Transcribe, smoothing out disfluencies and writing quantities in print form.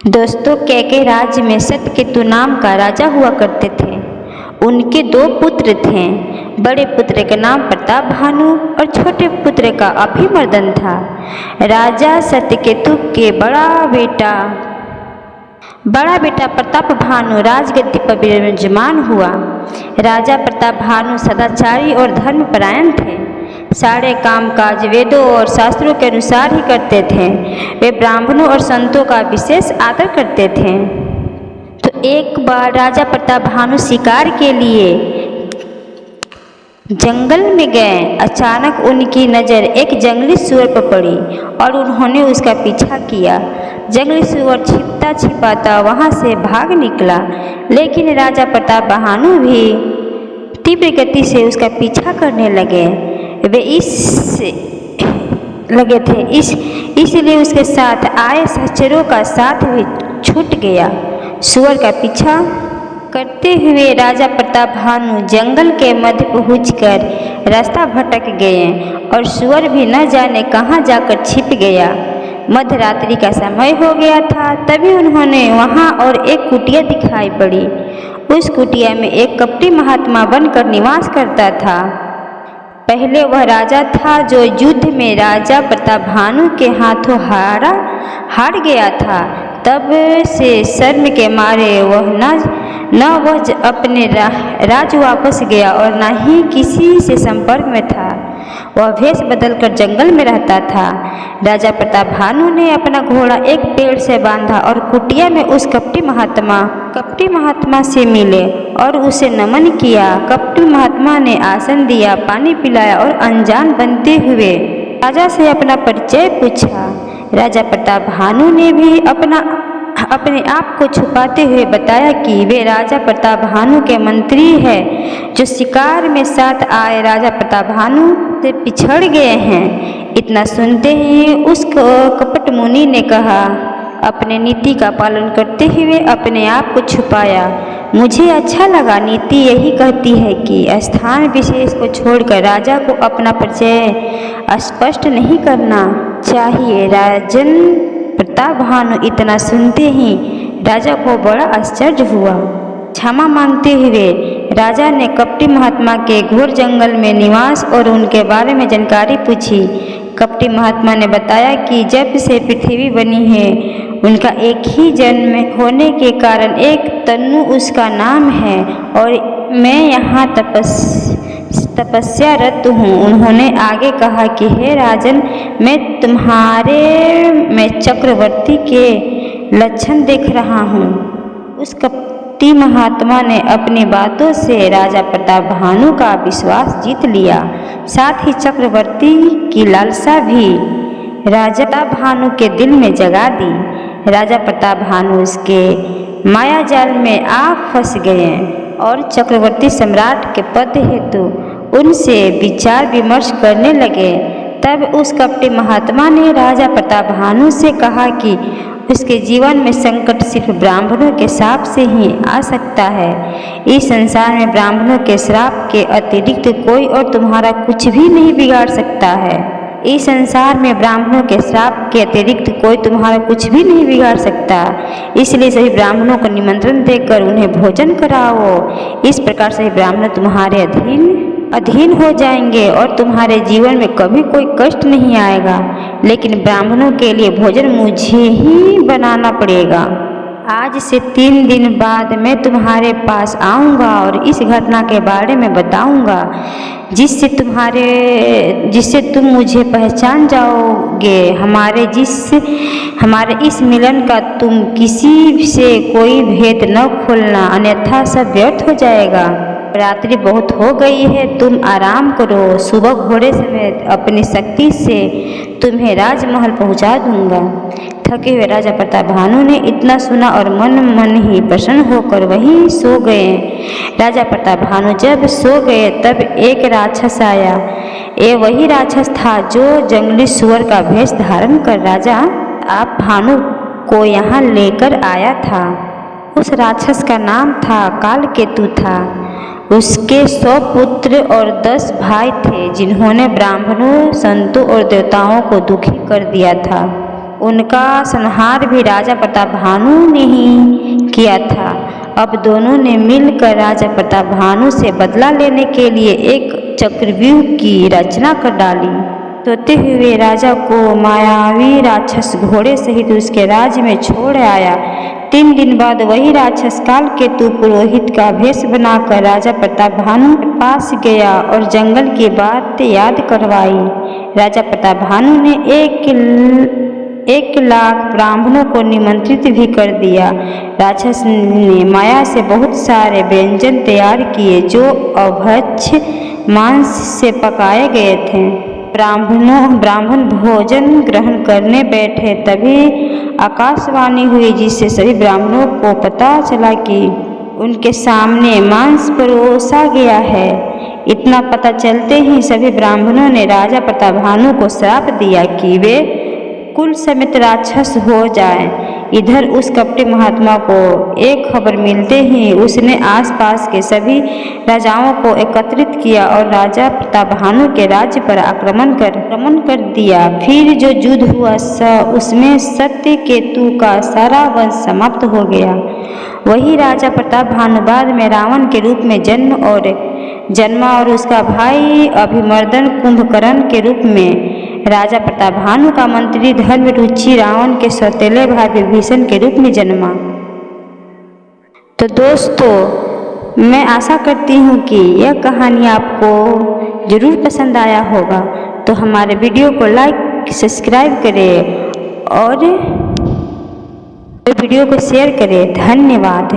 दोस्तों, कैके राज्य में सत्यकेतु नाम का राजा हुआ करते थे। उनके 2 पुत्र थे। बड़े पुत्र का नाम प्रताप भानु और छोटे पुत्र का अभिमर्दन था। राजा सत्यकेतु के बड़ा बेटा प्रताप भानु राजगद्दी पर विराजमान हुआ। राजा प्रताप भानु सदाचारी और धर्मपरायण थे। सारे कामकाज वेदों और शास्त्रों के अनुसार ही करते थे। वे ब्राह्मणों और संतों का विशेष आदर करते थे। तो एक बार राजा प्रताप भानु शिकार के लिए जंगल में गए। अचानक उनकी नज़र एक जंगली सूअर पर पड़ी और उन्होंने उसका पीछा किया। जंगली सूअर छिपता छिपाता वहां से भाग निकला, लेकिन राजा प्रताप भानु भी तीव्र गति से उसका पीछा करने लगे। वे इसलिए उसके साथ आए सहचरों का साथ भी छूट गया। सूअर का पीछा करते हुए राजा प्रताप भानु जंगल के मध्य पहुंचकर रास्ता भटक गए और सूअर भी न जाने कहां जाकर छिप गया। मध्यरात्रि का समय हो गया था। तभी उन्होंने वहां और एक कुटिया दिखाई पड़ी। उस कुटिया में एक कपटी महात्मा बनकर निवास करता था। पहले वह राजा था जो युद्ध में राजा प्रताप भानु के हाथों हार गया था। तब से शर्म के मारे वह अपने राज्य वापस गया और न ही किसी से संपर्क में था। वह भेष बदलकर जंगल में रहता था। राजा प्रताप भानु ने अपना घोड़ा एक पेड़ से बांधा और कुटिया में उस कपटी महात्मा से मिले और उसे नमन किया। कपटी महात्मा ने आसन दिया, पानी पिलाया और अनजान बनते हुए राजा से अपना परिचय पूछा। राजा प्रताप भानु ने भी अपने आप को छुपाते हुए बताया कि वे राजा प्रताप भानु के मंत्री हैं, जो शिकार में साथ आए राजा प्रताप भानु से पिछड़ गए हैं। इतना सुनते ही उस कपट मुनि ने कहा, अपने नीति का पालन करते हुए अपने आप को छुपाया। मुझे अच्छा लगा। नीति यही कहती है कि स्थान विशेष को छोड़कर राजा को अपना परिचय स्पष्ट नहीं करना चाहिए। राजन प्रताप भानु इतना सुनते ही राजा को बड़ा आश्चर्य हुआ। क्षमा मांगते हुए राजा ने कपटी महात्मा के घोर जंगल में निवास और उनके बारे में जानकारी पूछी। कपटी महात्मा ने बताया कि जब से पृथ्वी बनी है उनका एक ही जन्म होने के कारण एक तन्नु उसका नाम है और मैं यहाँ तपस्यारत हूँ। उन्होंने आगे कहा कि हे राजन, मैं चक्रवर्ती के लक्षण देख रहा हूँ। उस कपटी महात्मा ने अपनी बातों से राजा प्रताप भानु का विश्वास जीत लिया, साथ ही चक्रवर्ती की लालसा भी राजा भानु के दिल में जगा दी। राजा प्रताप भानु उसके माया जाल में आ फंस गए और चक्रवर्ती सम्राट के पद हेतु उनसे विचार विमर्श करने लगे। तब उस कपटी महात्मा ने राजा प्रताप भानु से कहा कि उसके जीवन में संकट सिर्फ ब्राह्मणों के श्राप से ही आ सकता है। इस संसार में ब्राह्मणों के श्राप के अतिरिक्त कोई और तुम्हारा कुछ भी नहीं बिगाड़ सकता है। इस संसार में ब्राह्मणों के श्राप के अतिरिक्त कोई तुम्हारा कुछ भी नहीं बिगाड़ सकता। इसलिए सभी ब्राह्मणों को निमंत्रण देकर उन्हें भोजन कराओ। इस प्रकार सभी ब्राह्मण तुम्हारे अधीन हो जाएंगे और तुम्हारे जीवन में कभी कोई कष्ट नहीं आएगा। लेकिन ब्राह्मणों के लिए भोजन मुझे ही बनाना पड़ेगा। आज से 3 दिन बाद मैं तुम्हारे पास आऊँगा और इस घटना के बारे में बताऊँगा, जिससे तुम मुझे पहचान जाओगे। हमारे इस मिलन का तुम किसी से कोई भेद न खोलना, अन्यथा सब व्यर्थ हो जाएगा। रात्रि बहुत हो गई है, तुम आराम करो। सुबह घोड़े समेत अपनी शक्ति से तुम्हें राजमहल पहुंचा दूंगा। थके हुए राजा प्रताप भानु ने इतना सुना और मन ही प्रसन्न होकर वहीं सो गए। राजा प्रताप भानु जब सो गए तब एक राक्षस आया। ये वही राक्षस था जो जंगली सुअर का भेष धारण कर राजा आप भानु को यहाँ लेकर आया था। उस राक्षस का नाम था कालकेतु था। उसके 100 पुत्र और 10 भाई थे, जिन्होंने ब्राह्मणों, संतों और देवताओं को दुखी कर दिया था। उनका संहार भी राजा प्रताप भानु ने ही किया था। अब दोनों ने मिलकर राजा प्रताप भानु से बदला लेने के लिए एक चक्रव्यूह की रचना कर डाली। सोते हुए राजा को मायावी राक्षस घोड़े सहित उसके राज्य में छोड़ आया। 3 दिन बाद वही राक्षस कालकेतु पुरोहित का भेष बनाकर राजा प्रताप भानु के पास गया और जंगल की बात याद करवाई। राजा प्रताप भानु ने 1 लाख ब्राह्मणों को निमंत्रित भी कर दिया। राक्षस ने माया से बहुत सारे व्यंजन तैयार किए जो अभक्ष्य मांस से पकाए गए थे। ब्राह्मण भोजन ग्रहण करने बैठे, तभी आकाशवाणी हुई जिससे सभी ब्राह्मणों को पता चला कि उनके सामने मांस परोसा गया है। इतना पता चलते ही सभी ब्राह्मणों ने राजा प्रताप भानु को श्राप दिया कि वे कुल समेत राक्षस हो जाएं। इधर उस कपटी महात्मा को एक खबर मिलते ही उसने आसपास के सभी राजाओं को एकत्रित किया और राजा प्रताप भानु के राज्य पर आक्रमण कर दिया। फिर जो युद्ध हुआ उसमें सत्यकेतु का सारा वंश समाप्त हो गया। वही राजा प्रताप भानु बाद में रावण के रूप में जन्मा और उसका भाई अभिमर्दन कुंभकर्ण के रूप में राजा प्रताप भानु का मंत्री धर्मरुचि रावण के सौतेले भाई विभीषण के रूप में जन्मा। तो दोस्तों, मैं आशा करती हूँ कि यह कहानी आपको ज़रूर पसंद आया होगा। तो हमारे वीडियो को लाइक सब्सक्राइब करें और वीडियो को शेयर करें। धन्यवाद।